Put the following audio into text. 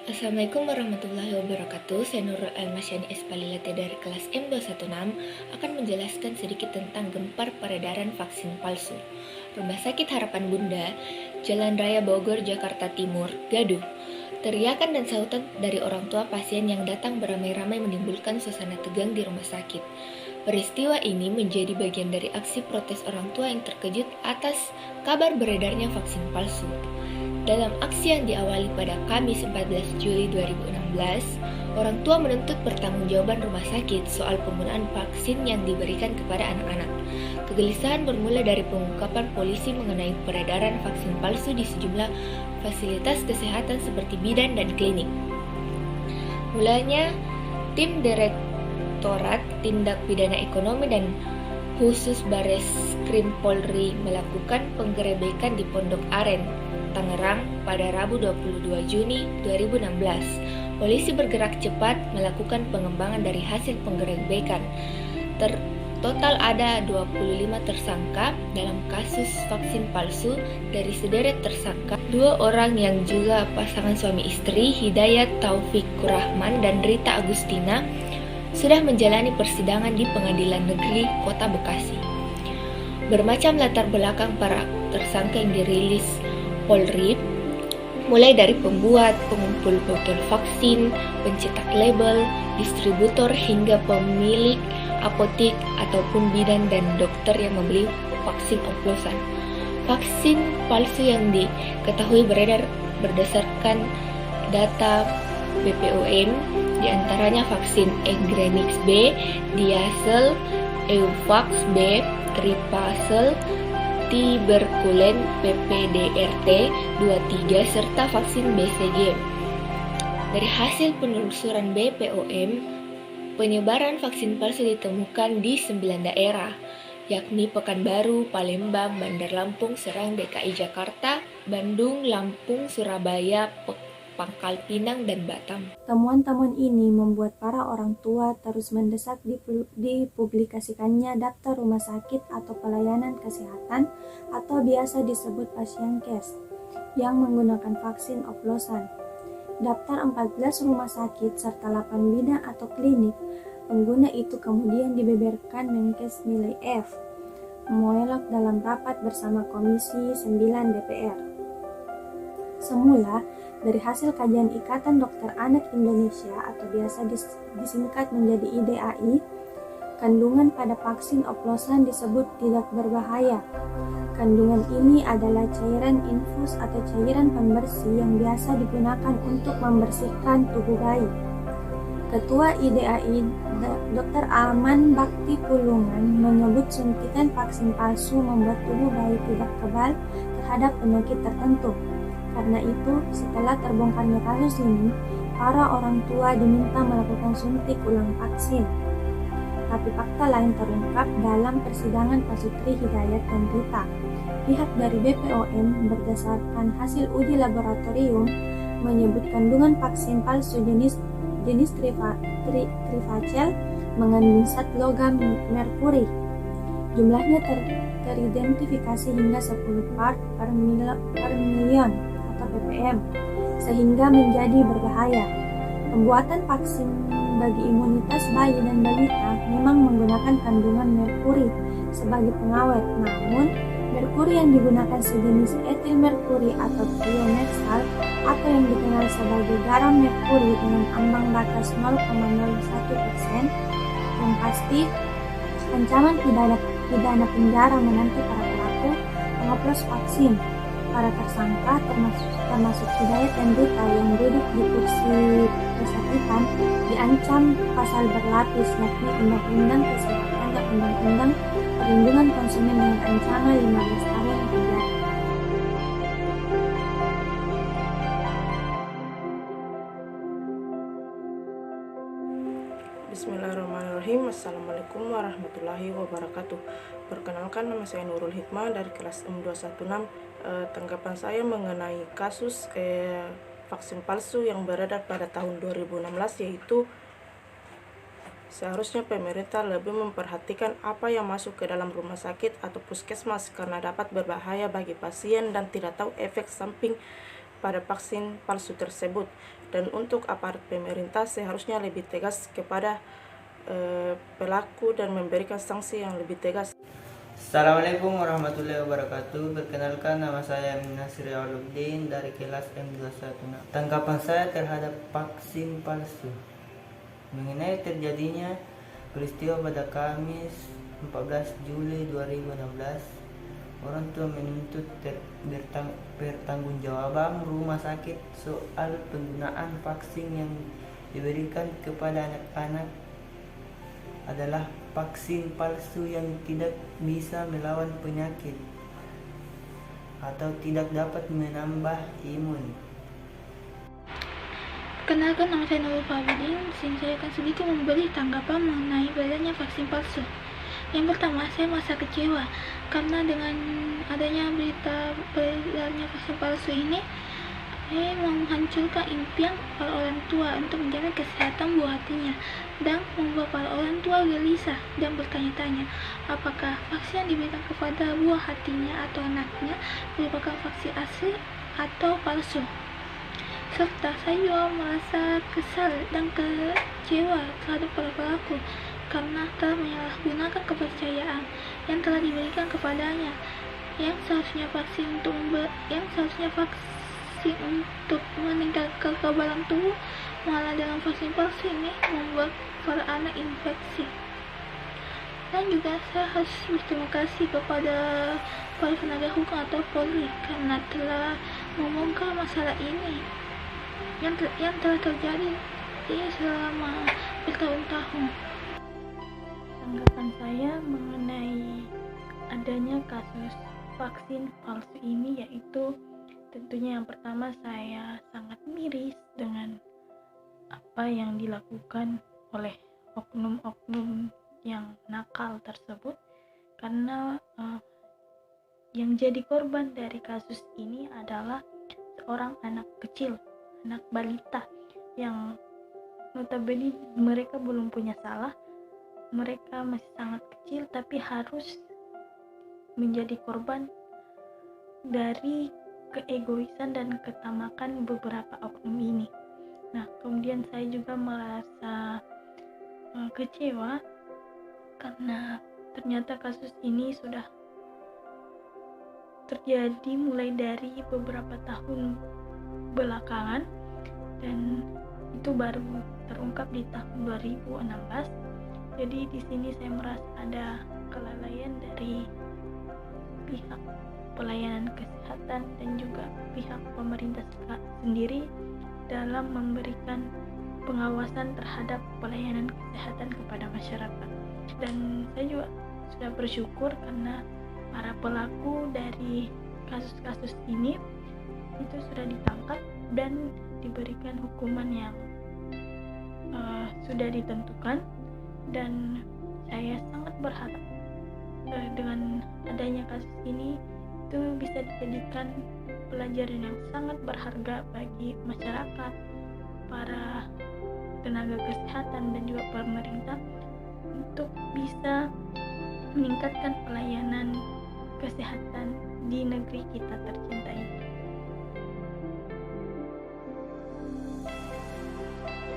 Assalamualaikum warahmatullahi wabarakatuh. Saya Nurul Almasyani Espalilate dari kelas M216 akan menjelaskan sedikit tentang gempar peredaran vaksin palsu. Rumah Sakit Harapan Bunda, Jalan Raya Bogor, Jakarta Timur, gaduh. Teriakan dan sautan dari orang tua pasien yang datang beramai-ramai menimbulkan suasana tegang di rumah sakit. Peristiwa ini menjadi bagian dari aksi protes orang tua yang terkejut atas kabar beredarnya vaksin palsu. Dalam aksi yang diawali pada Kamis 14 Juli 2016, orang tua menuntut pertanggungjawaban rumah sakit soal penggunaan vaksin yang diberikan kepada anak-anak. Kegelisahan bermula dari pengungkapan polisi mengenai peredaran vaksin palsu di sejumlah fasilitas kesehatan seperti bidan dan klinik. Mulanya, tim Direktorat Tindak Pidana Ekonomi dan Khusus Bareskrim Polri melakukan penggerebekan di Pondok Aren, Tangerang pada Rabu 22 Juni 2016. Polisi bergerak cepat melakukan pengembangan dari hasil penggerebekan. Total ada 25 tersangka dalam kasus vaksin palsu. Dari sederet tersangka, 2 orang yang juga pasangan suami istri, Hidayat Taufik Rahman dan Rita Agustina, sudah menjalani persidangan di Pengadilan Negeri Kota Bekasi. Bermacam latar belakang para tersangka yang dirilis Polri, mulai dari pembuat, pengumpul botol vaksin, pencetak label, distributor hingga pemilik apotik ataupun bidan dan dokter yang membeli vaksin oplosan. Vaksin palsu yang diketahui beredar berdasarkan data BPOM, diantaranya vaksin Egrenix B, Diasel, Euvax B, Tripasel, Tiberkulen PPDRT 23 serta vaksin BCG. Dari hasil penelusuran BPOM, penyebaran vaksin palsu ditemukan di 9 daerah, yakni Pekanbaru, Palembang, Bandar Lampung, Serang, DKI Jakarta, Bandung, Lampung, Surabaya, Pangkal Pinang, dan Batam. Temuan-temuan ini membuat para orang tua terus mendesak dipublikasikannya daftar rumah sakit atau pelayanan kesehatan atau biasa disebut pasienkes yang menggunakan vaksin oplosan. Daftar 14 rumah sakit serta 8 bidan atau klinik pengguna itu kemudian dibeberkan Menkes nilai F, mengelak dalam rapat bersama Komisi 9 DPR. Semula, dari hasil kajian Ikatan Dokter Anak Indonesia atau biasa disingkat menjadi IDAI, kandungan pada vaksin oplosan disebut tidak berbahaya. Kandungan ini adalah cairan infus atau cairan pembersih yang biasa digunakan untuk membersihkan tubuh bayi. Ketua IDAI, Dr. Aman Bakti Pulungan, menyebut suntikan vaksin palsu membuat tubuh bayi tidak kebal terhadap penyakit tertentu. Karena itu, setelah terbongkarnya kasus ini, para orang tua diminta melakukan suntik ulang vaksin. Tapi fakta lain terungkap dalam persidangan Pasutri, Hidayat, dan Rita. Pihak dari BPOM berdasarkan hasil uji laboratorium menyebut kandungan vaksin palsu jenis Trivacel mengandung zat logam merkuri. Jumlahnya teridentifikasi hingga 10 part per milion atau ppm, sehingga menjadi berbahaya. Pembuatan vaksin bagi imunitas bayi dan balita memang menggunakan kandungan merkuri sebagai pengawet, namun merkuri yang digunakan sejenis etil merkuri atau thiometsal atau yang dikenal sebagai garam merkuri dengan ambang batas 0,01%. Yang pasti, ancaman pidana penjara menanti para pelaku pengoplos vaksin. Para tersangka termasuk Hidayat dan Rita yang duduk di kursi kesakitan diancam pasal berlapis, yakni Undang-Undang Kesehatan dan Undang-Undang Perlindungan Konsumen dengan ancaman 15 tahun penjara. Bismillahirrahmanirrahim. Assalamualaikum warahmatullahi wabarakatuh. Perkenalkan, nama saya Nurul Hikmah dari kelas M216. Tanggapan saya mengenai kasus vaksin palsu yang beredar pada tahun 2016, yaitu seharusnya pemerintah lebih memperhatikan apa yang masuk ke dalam rumah sakit atau puskesmas karena dapat berbahaya bagi pasien dan tidak tahu efek samping pada vaksin palsu tersebut. Dan untuk aparat pemerintah seharusnya lebih tegas kepada pelaku dan memberikan sanksi yang lebih tegas. Assalamualaikum warahmatullahi wabarakatuh. Perkenalkan, nama saya Nasri Auluddin dari kelas M21. Tanggapan saya terhadap vaksin palsu mengenai terjadinya peristiwa pada Kamis 14 Juli 2016. Orang tua menuntut pertanggungjawaban rumah sakit soal penggunaan vaksin yang diberikan kepada anak-anak adalah vaksin palsu yang tidak bisa melawan penyakit atau tidak dapat menambah imun. Perkenalkan, nama saya Nurul Fahbudin. Saya akan sedikit memberi tanggapan mengenai beredarnya vaksin palsu. Yang pertama, saya merasa kecewa karena dengan adanya berita beredarnya vaksin palsu ini menghancurkan impian para orang tua untuk menjaga kesehatan buah hatinya dan membuat para orang tua gelisah dan bertanya-tanya apakah vaksin yang diberikan kepada buah hatinya atau anaknya merupakan vaksin asli atau palsu. Serta saya juga merasa kesal dan kecewa terhadap para pelaku karena telah menyalahgunakan kepercayaan yang telah diberikan kepadanya, yang seharusnya vaksin untuk meningkatkan kekebalan tubuh, malah dalam vaksin palsu ini membuat para anak infeksi. Dan juga saya harus berterima kasih kepada para tenaga hukum atau Polri karena telah membongkar masalah ini yang telah terjadi selama bertahun-tahun. Tanggapan saya mengenai adanya kasus vaksin palsu ini yaitu tentunya yang pertama saya sangat miris dengan apa yang dilakukan oleh oknum-oknum yang nakal tersebut karena yang jadi korban dari kasus ini adalah seorang anak kecil, anak balita yang notabene mereka belum punya salah, mereka masih sangat kecil tapi harus menjadi korban dari keegoisan dan ketamakan beberapa oknum ini. Nah, kemudian saya juga merasa kecewa karena ternyata kasus ini sudah terjadi mulai dari beberapa tahun belakangan dan itu baru terungkap di tahun 2016. Jadi di sini saya merasa ada kelalaian dari pihak pelayanan kesehatan dan juga pihak pemerintah sendiri dalam memberikan pengawasan terhadap pelayanan kesehatan kepada masyarakat. Dan saya juga sudah bersyukur karena para pelaku dari kasus-kasus ini itu sudah ditangkap dan diberikan hukuman yang sudah ditentukan, dan saya sangat berharap dengan adanya kasus ini itu bisa dijadikan pelajaran yang sangat berharga bagi masyarakat, para tenaga kesehatan dan juga pemerintah untuk bisa meningkatkan pelayanan kesehatan di negeri kita tercinta ini.